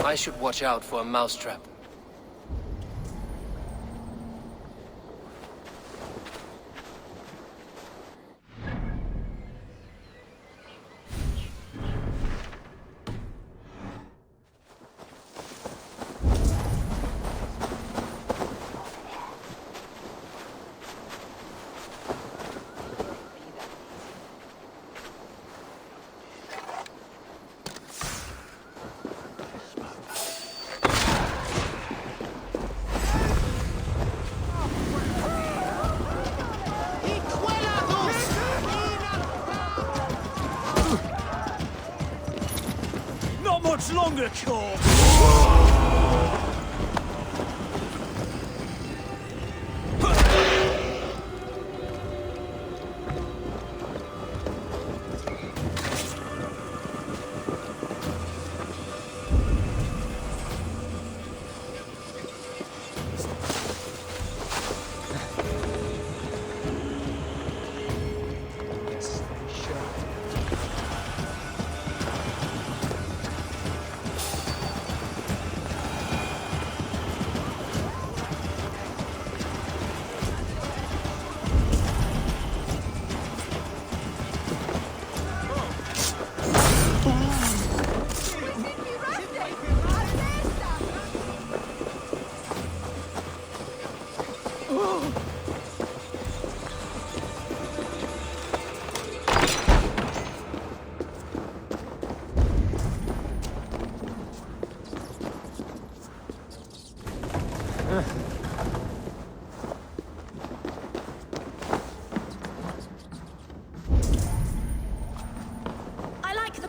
I should watch out for a mousetrap. Not much longer, Corp!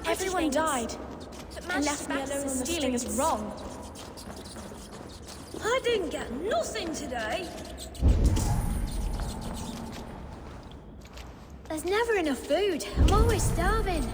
Everyone died, and left me alone on the stealing is wrong. I didn't get nothing today. There's never enough food. I'm always starving.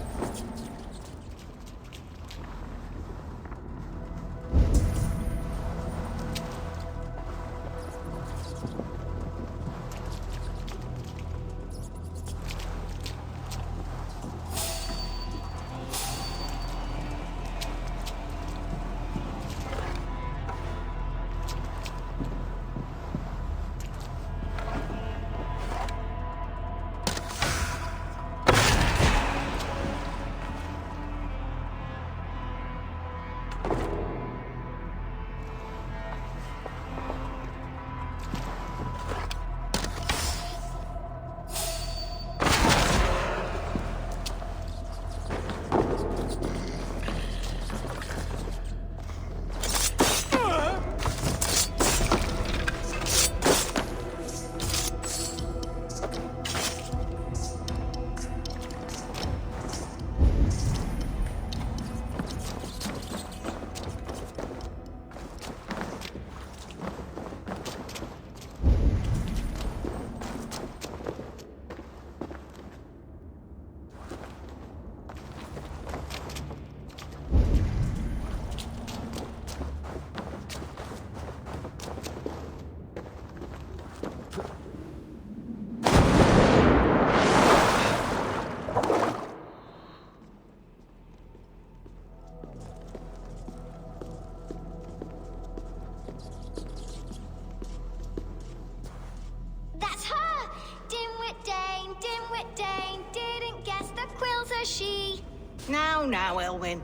Now, Elwyn.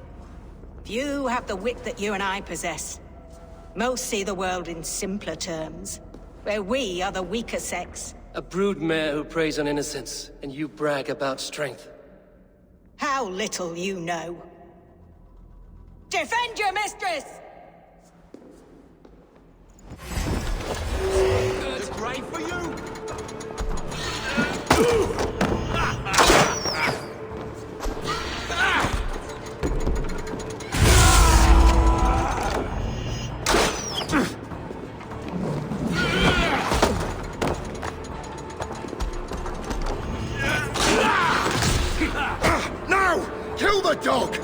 Few have the wit that you and I possess. Most see the world in simpler terms, where we are the weaker sex. A broodmare who preys on innocence, and you brag about strength. How little you know. Defend your mistress! It's great for you! No! Kill the dog!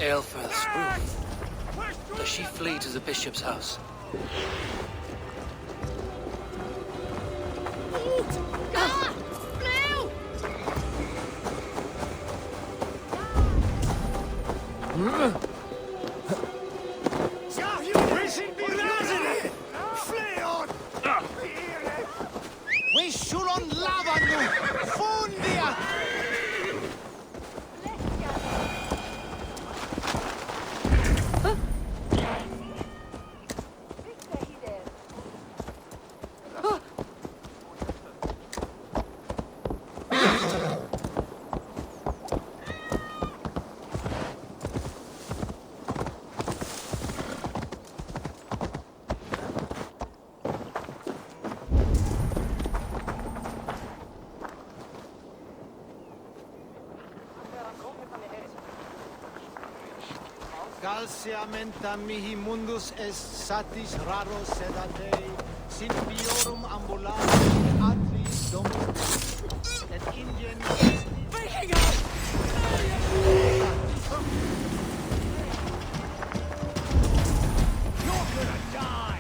Aelfirth's room. Does she flee to the bishop's house? Calciamenta mihi mundus est satis raro sedate, symphiorum ambulante atris domus, et Indian You're gonna die!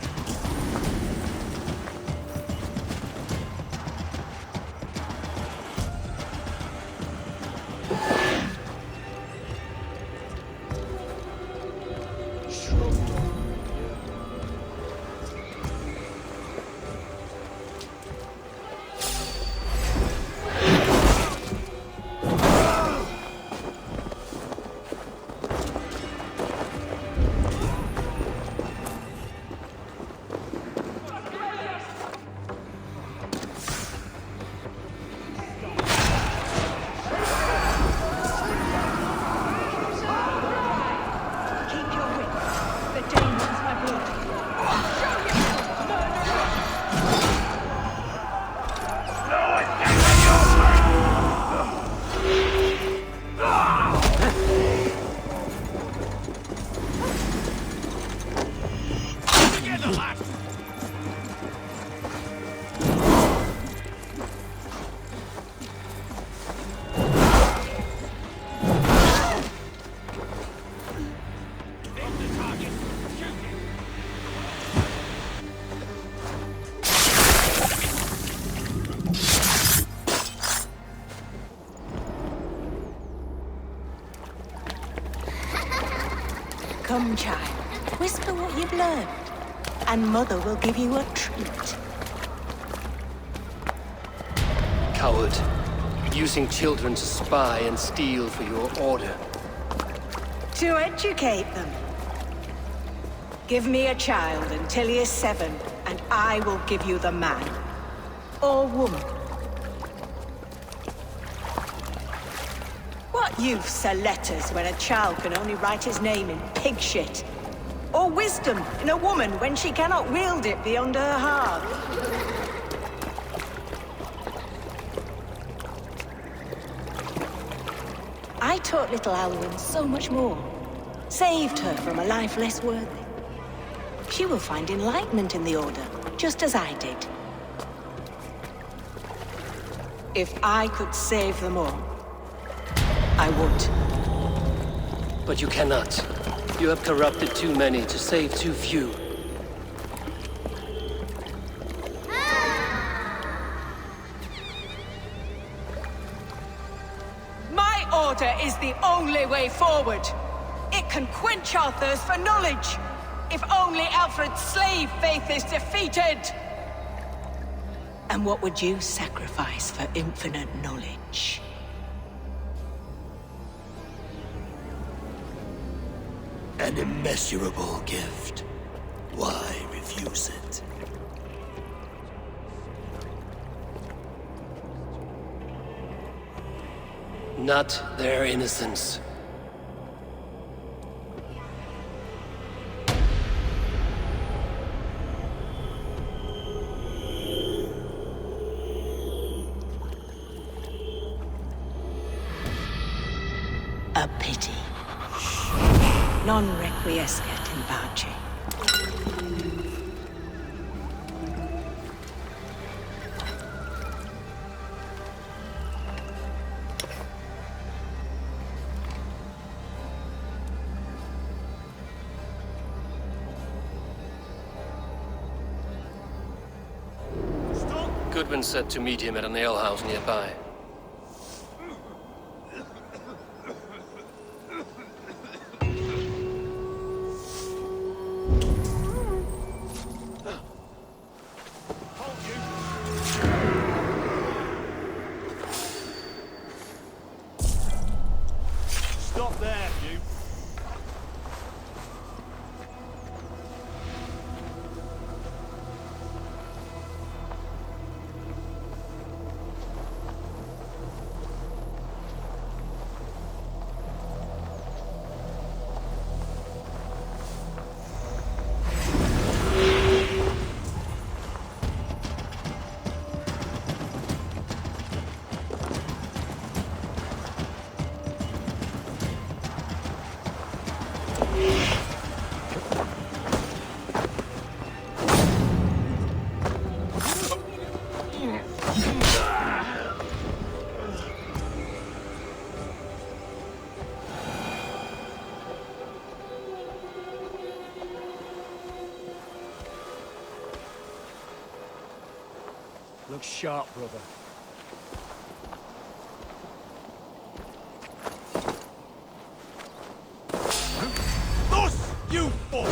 Come, child. Whisper what you've learned, and Mother will give you a treat. Coward. Using children to spy and steal for your order. To educate them. Give me a child until he is 7, and I will give you the man. Or woman. What use are letters when a child can only write his name in pig shit? Or wisdom in a woman when she cannot wield it beyond her heart? I taught little Alwyn so much more. Saved her from a life less worthy. She will find enlightenment in the Order, just as I did. If I could save them all, I would. But you cannot. You have corrupted too many to save too few. My order is the only way forward. It can quench our thirst for knowledge. If only Alfred's slave faith is defeated. And what would you sacrifice for infinite knowledge? An immeasurable gift. Why refuse it? Not their innocence. A pity. Non requiescat in pace. Goodwin said to meet him at an alehouse nearby. Stop there, you. Look sharp, brother. Thus, you fool!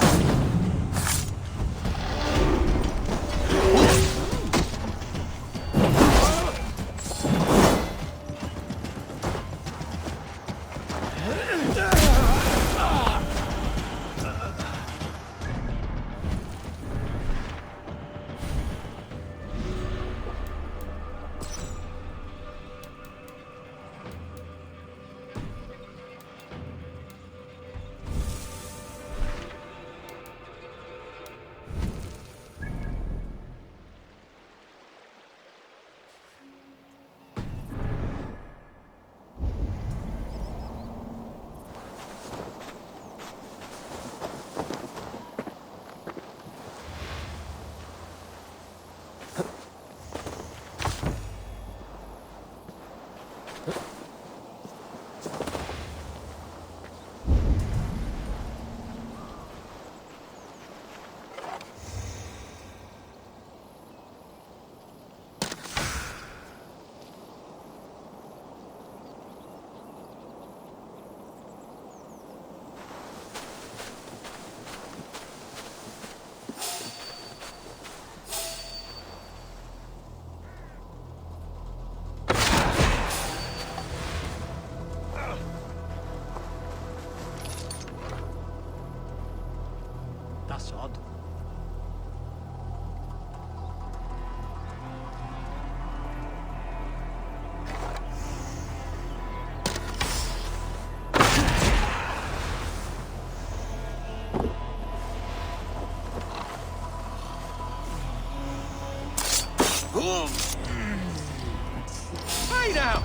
That's odd. Hey now!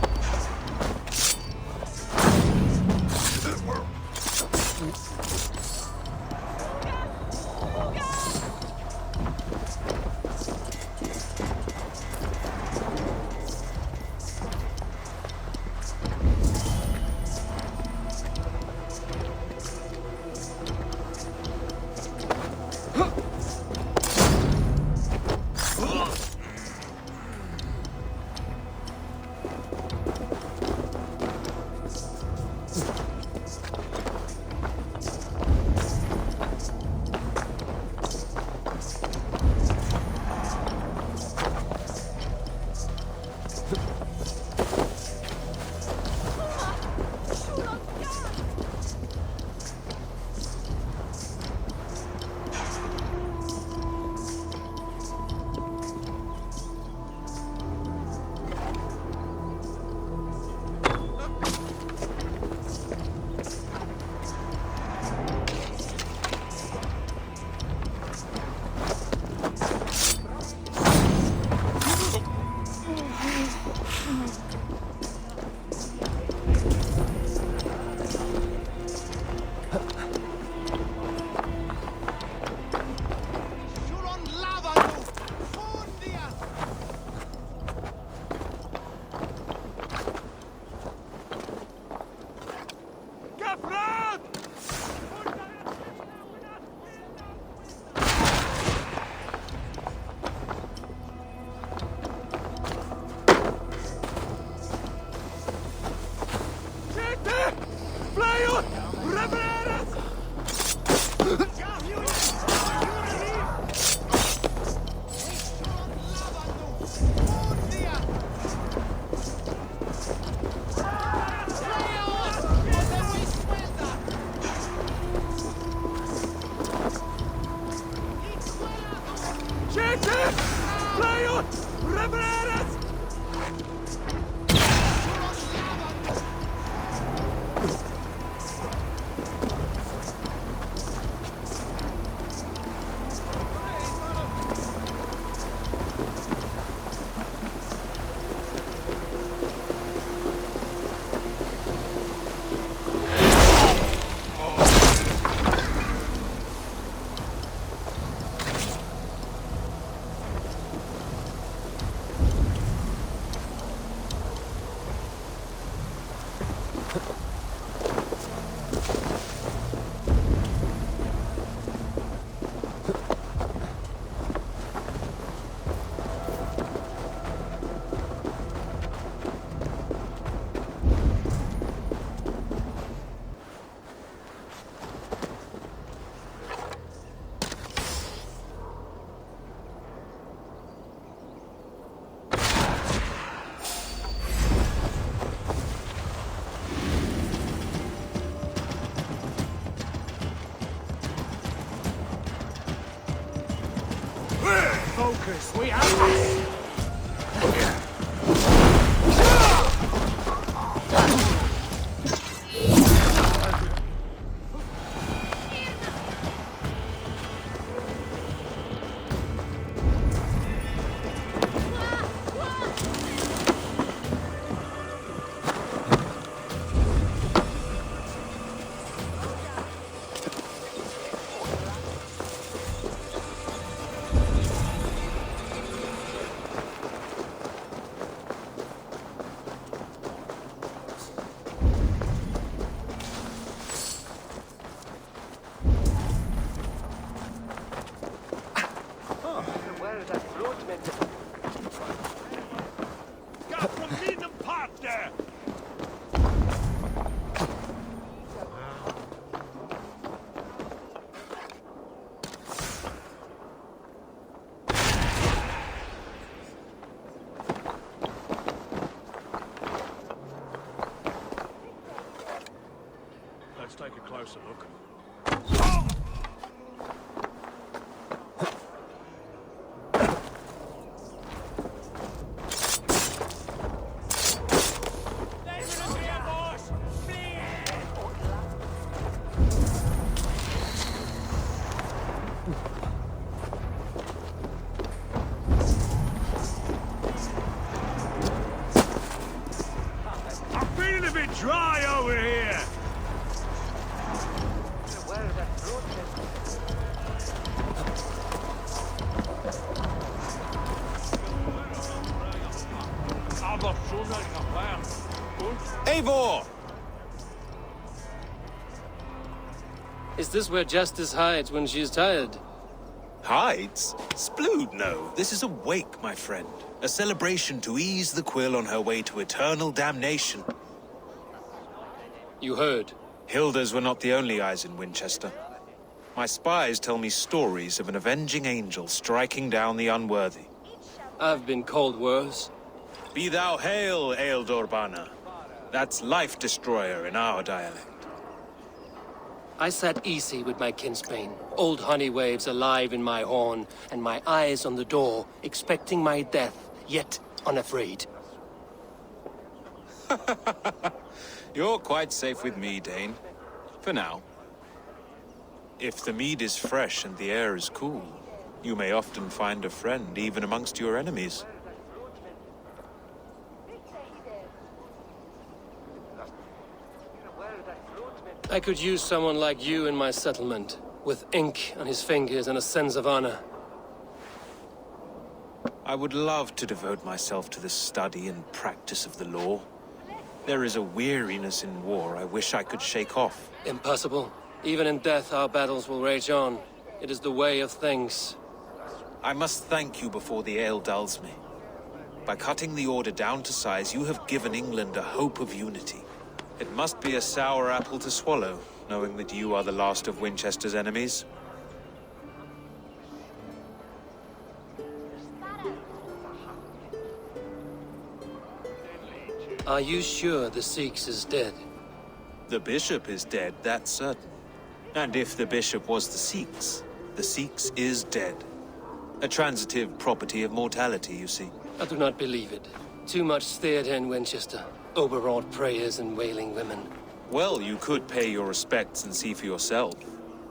Focus, we have this! Got from Needham Park there! Let's take a closer look. I'm feeling a bit dry over here! Eivor! Is this where Justice hides when she's tired? Hides? Splood, no. This is a wake, my friend. A celebration to ease the quill on her way to eternal damnation. You heard. Hilda's were not the only eyes in Wincestre. My spies tell me stories of an avenging angel striking down the unworthy. I've been called worse. Be thou hail, Ealdor Bana. That's Life Destroyer in our dialect. I sat easy with my kinsbane, old honey waves alive in my horn, and my eyes on the door, expecting my death, yet unafraid. You're quite safe with me, Dane. For now. If the mead is fresh and the air is cool, you may often find a friend even amongst your enemies. I could use someone like you in my settlement, with ink on his fingers and a sense of honor. I would love to devote myself to the study and practice of the law. There is a weariness in war I wish I could shake off. Impossible. Even in death, our battles will rage on. It is the way of things. I must thank you before the ale dulls me. By cutting the Order down to size, you have given England a hope of unity. It must be a sour apple to swallow, knowing that you are the last of Winchestere's enemies. Are you sure the Sikhs is dead? The bishop is dead, that's certain. And if the bishop was the Sikhs is dead. A transitive property of mortality, you see. I do not believe it. Too much theatre in Winchester. Overwrought prayers and wailing women. Well, you could pay your respects and see for yourself.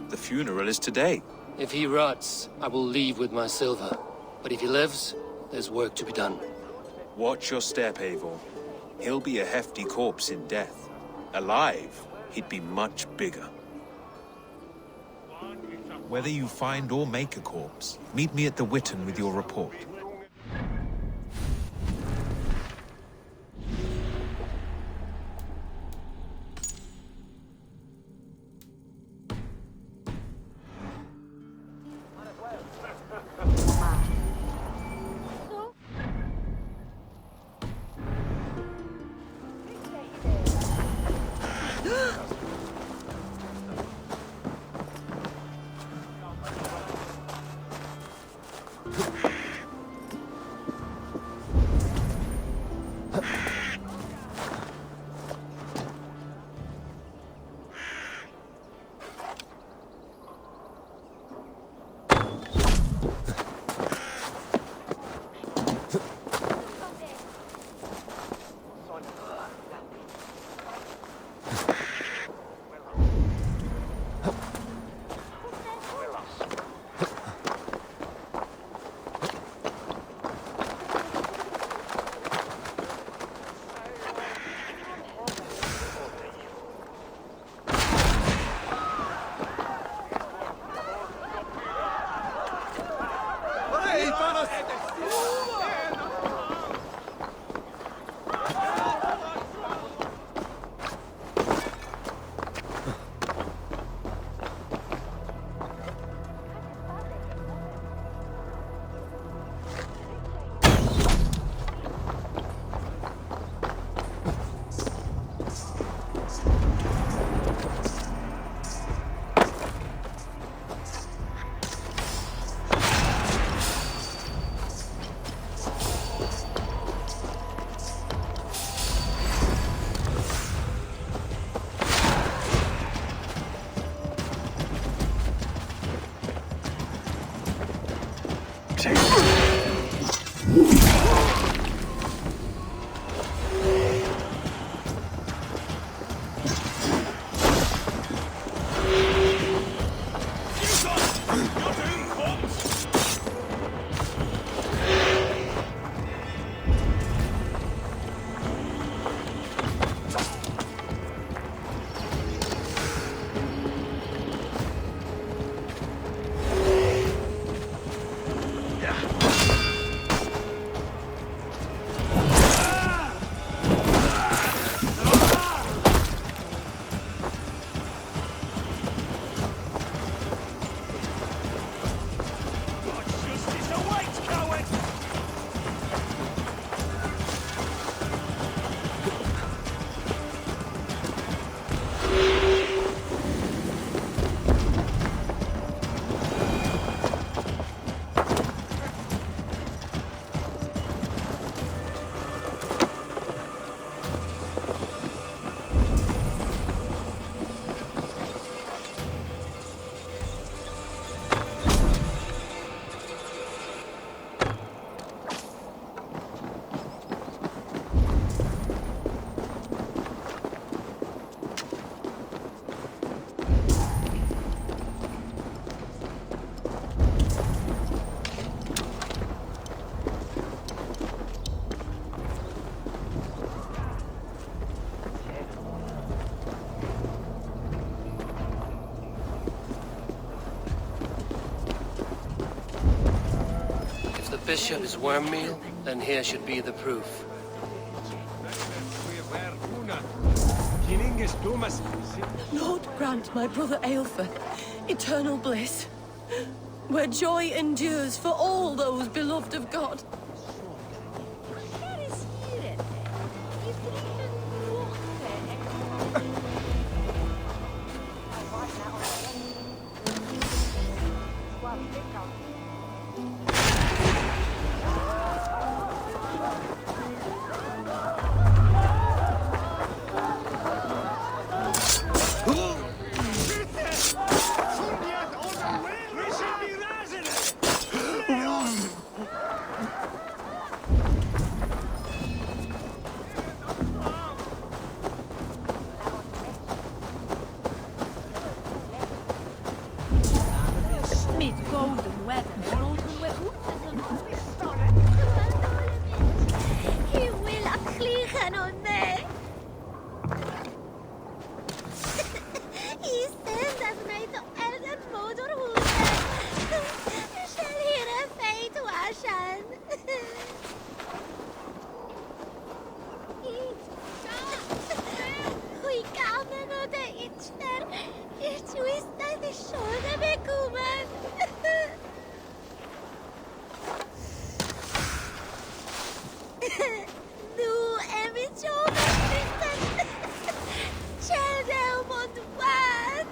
The funeral is today. If he rots, I will leave with my silver. But if he lives, there's work to be done. Watch your step, Eivor. He'll be a hefty corpse in death. Alive, he'd be much bigger. Whether you find or make a corpse, meet me at the Witten with your report. Bishop is worm meal, then here should be the proof. Lord grant my brother Aelfer eternal bliss, where joy endures for all those beloved of God. He will kliegen on me. He sends us mij to elke motorhoed. Shall hier een feit wassen. Goeie kamer naar de Wincestre. Het is dat de schone bekomen. Nu en we zo met Sheldon want wat?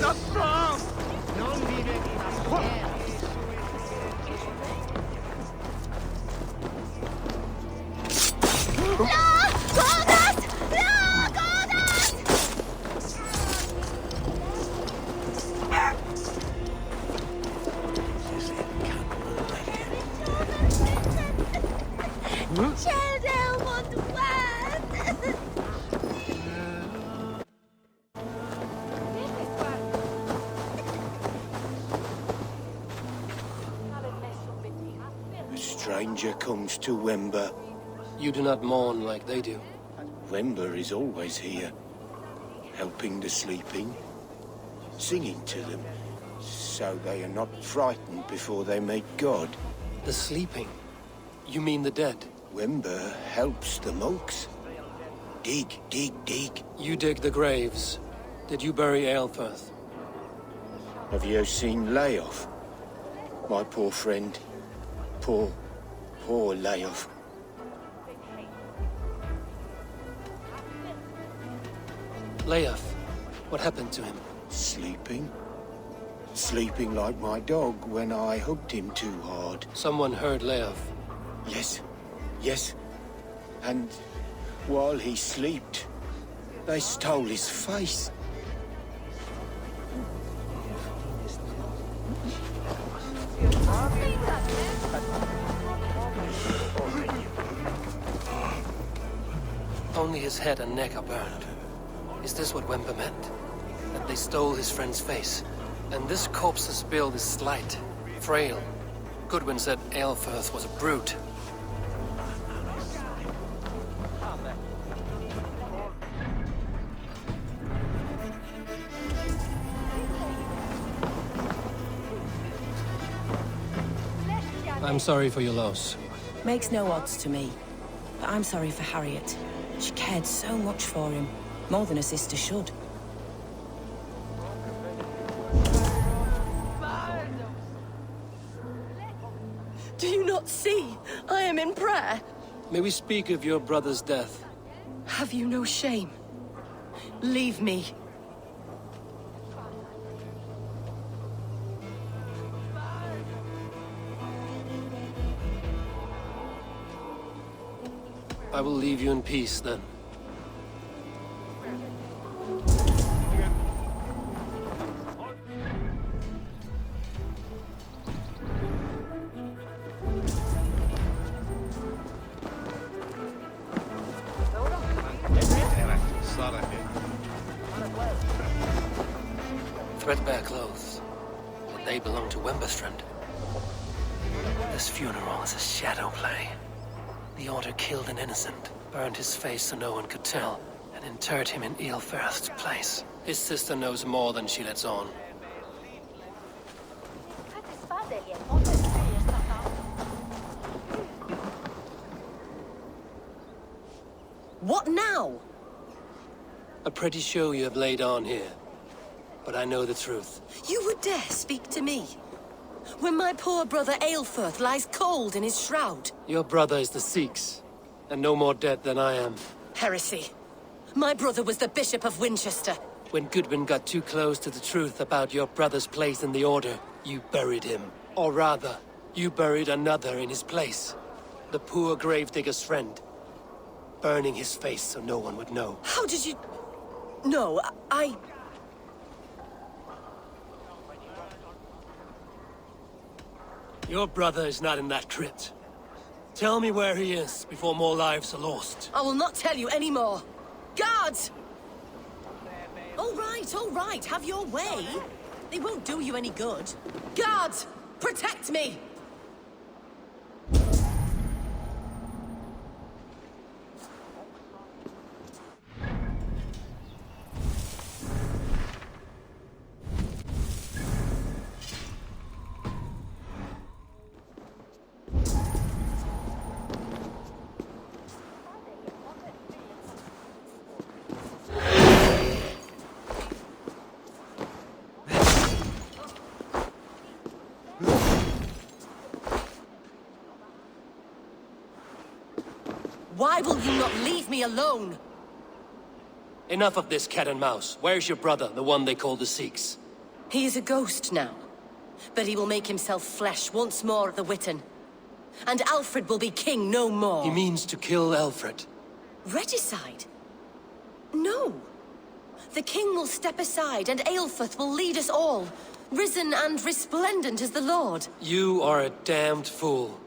not strong! Non vive in Asper. Sheldon want what? A stranger comes to Wember. You do not mourn like they do. Wember is always here, helping the sleeping, singing to them, so they are not frightened before they meet God. The sleeping? You mean the dead? Wember helps the monks. Dig, dig, dig. You dig the graves. Did you bury Aelfirth? Have you seen Layoff? My poor friend. Poor Layoff. Leof, what happened to him? Sleeping? Sleeping like my dog when I hugged him too hard. Someone heard Leof. Yes. And while he slept, they stole his face. Only his head and neck are burned. Is this what Wember meant? That they stole his friend's face? And this corpse's build is slight, frail. Goodwin said Aelfirth was a brute. I'm sorry for your loss. Makes no odds to me. But I'm sorry for Harriet. She cared so much for him. More than a sister should. Do you not see? I am in prayer. May we speak of your brother's death? Have you no shame? Leave me. I will leave you in peace, then. Threadbare clothes, but they belong to Wincestre. This funeral is a shadow play. The Order killed an innocent, burned his face so no one could tell, and interred him in Aelfirth's place. His sister knows more than she lets on. What now? A pretty show you have laid on here, but I know the truth. You would dare speak to me? when my poor brother Aelfirth lies cold in his shroud? Your brother is the Sikhs, and no more dead than I am. Heresy. My brother was the Bishop of Wincestre. When Goodwin got too close to the truth about your brother's place in the Order, you buried him. Or rather, you buried another in his place. The poor gravedigger's friend. Burning his face so no one would know. How did you... No, I... Your brother is not in that crypt. Tell me where he is before more lives are lost. I will not tell you anymore. Guards! All right, have your way. They won't do you any good. Guards, protect me! Why will you not leave me alone? Enough of this cat and mouse. Where's your brother, the one they call the Sikhs? He is a ghost now, but he will make himself flesh once more at the Witten. And Alfred will be king no more. He means to kill Alfred. Regicide? No. The king will step aside and Aelfirth will lead us all, risen and resplendent as the Lord. You are a damned fool.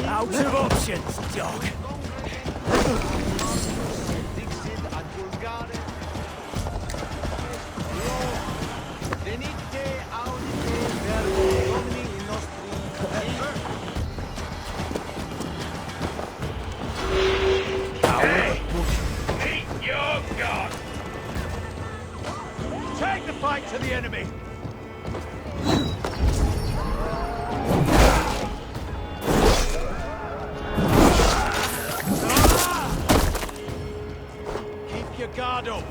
Out of options, dog. Hey! Meet your god! Take the fight to the enemy! Keep your guard up!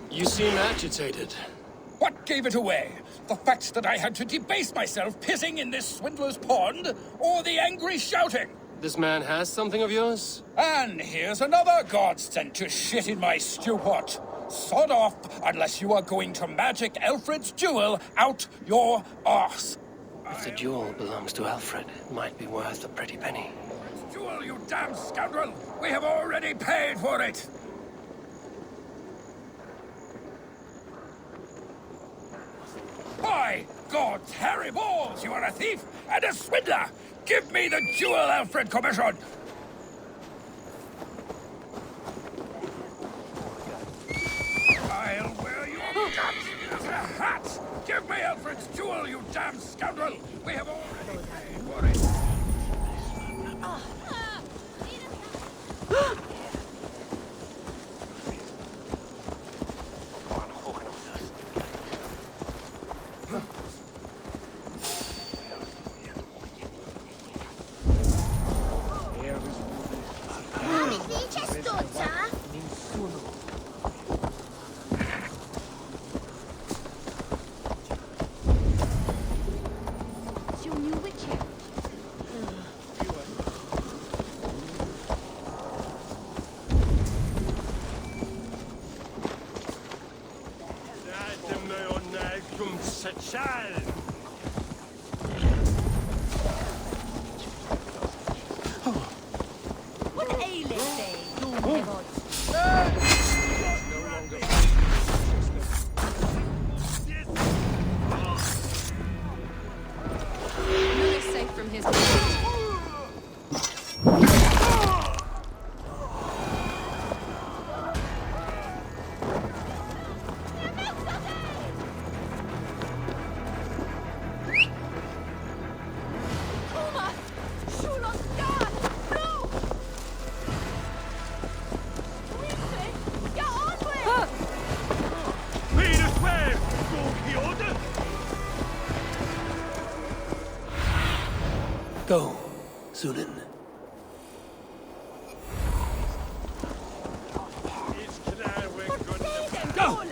You seem agitated. What gave it away? The fact that I had to debase myself pissing in this swindler's pond, or the angry shouting? This man has something of yours? And here's another god sent to shit in my stew pot. Sod off, unless you are going to magic Alfred's jewel out your arse. If the jewel belongs to Alfred, it might be worth a pretty penny. Jewel, you damn scoundrel! We have already paid for it! By God's hairy balls, you are a thief and a swindler! Give me the jewel Alfred commissioned! I'll wear your guts as a hat! Give me Alfred's jewel, you damn scoundrel! We have already paid for it! What aileth thee? None is safe from his hand. Go, Zulin. Go!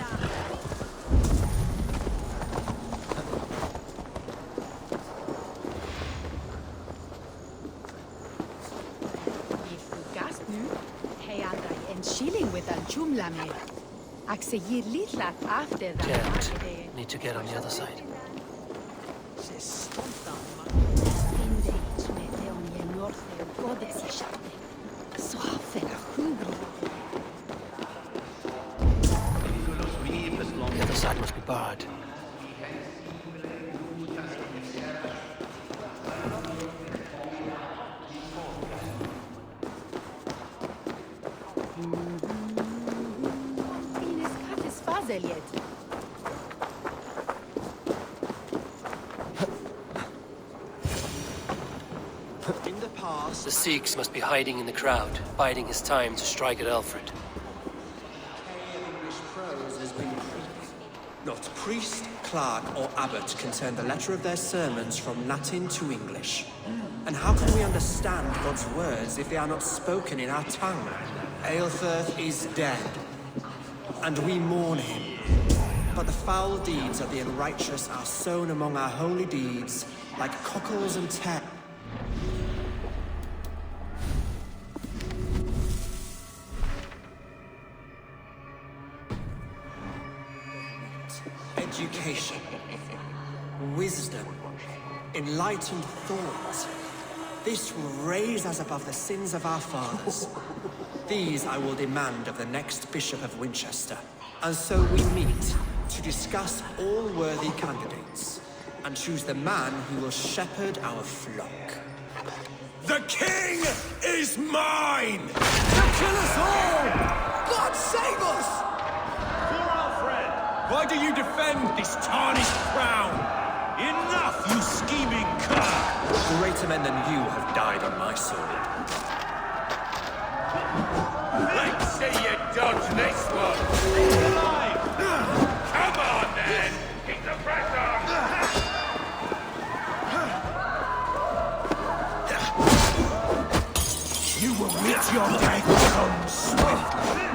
Can't. Need to get on the other side. The other side must be barred. The Sikhs must be hiding in the crowd, biding his time to strike at Alfred. Not priest, clerk, or abbot can turn the letter of their sermons from Latin to English. And how can we understand God's words if they are not spoken in our tongue? Aelfirth is dead, and we mourn him. But the foul deeds of the unrighteous are sown among our holy deeds, like cockles and tares. Education, wisdom, enlightened thought. This will raise us above the sins of our fathers. These I will demand of the next Bishop of Winchester. And so we meet to discuss all worthy candidates and choose the man who will shepherd our flock. The king is mine! To kill us all! God save us! Why do you defend this tarnished crown? Enough, you scheming cur! Greater men than you have died on my sword. Let's see you dodge this one! Stay alive! Come on, then! Keep the pressure! You will meet your death so swiftly!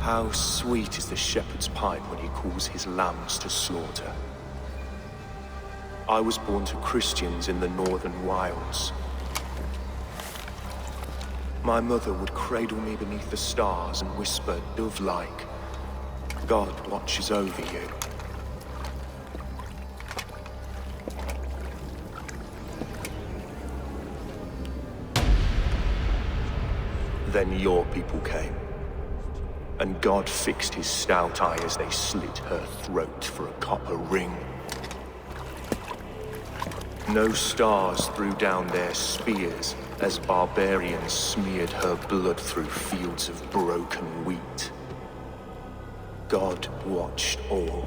How sweet is the shepherd's pipe when he calls his lambs to slaughter. I was born to Christians in the northern wilds. My mother would cradle me beneath the stars and whisper, dove-like, God watches over you. Then your people came, and God fixed his stout eye as they slit her throat for a copper ring. No stars threw down their spears as barbarians smeared her blood through fields of broken wheat. God watched all,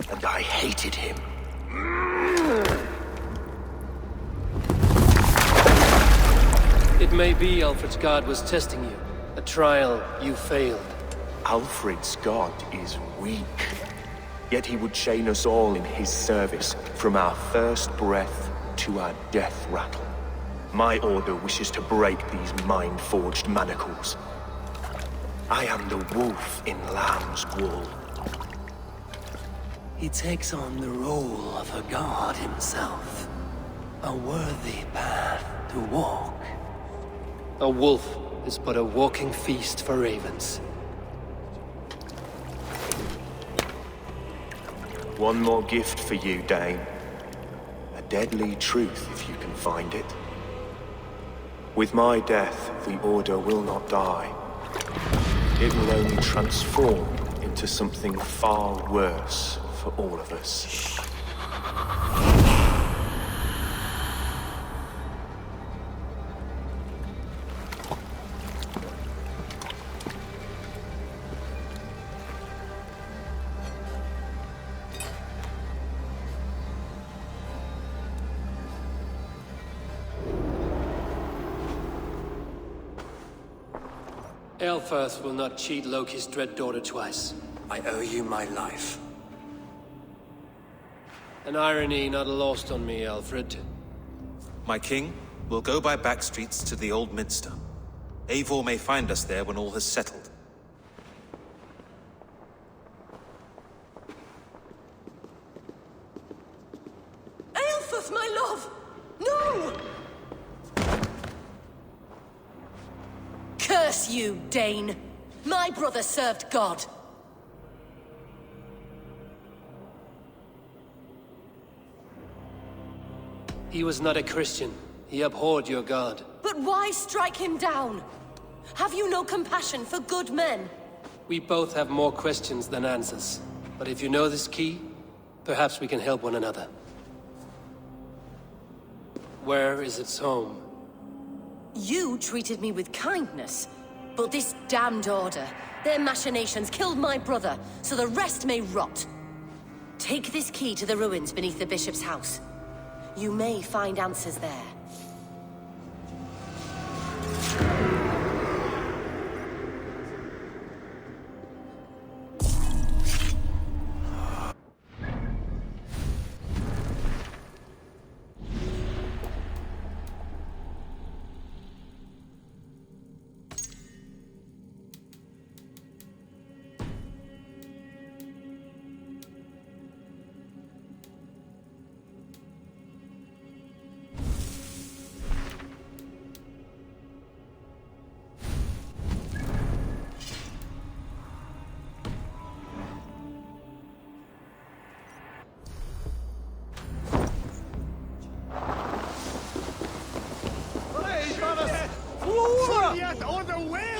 and I hated him. It may be Alfred's god was testing you. A trial you failed. Alfred's god is weak. Yet he would chain us all in his service, from our first breath to our death rattle. My order wishes to break these mind-forged manacles. I am the wolf in lamb's wool. He takes on the role of a god himself. A worthy path to walk. A wolf is but a walking feast for ravens. One more gift for you, Dane. A deadly truth, if you can find it. With my death, the Order will not die. It will only transform into something far worse for all of us. Aelfirth will not cheat Loki's dread daughter twice. I owe you my life. An irony not lost on me, Alfred. My king, we'll go by back streets to the old Minster. Eivor may find us there when all has settled. Aelfirth, my love! No! Curse you, Dane! My brother served God. He was not a Christian. He abhorred your god. But why strike him down? Have you no compassion for good men? We both have more questions than answers. But if you know this key, perhaps we can help one another. Where is its home? You treated me with kindness. But this damned order, their machinations killed my brother, so the rest may rot. Take this key to the ruins beneath the bishop's house. You may find answers there. Juliet, or the where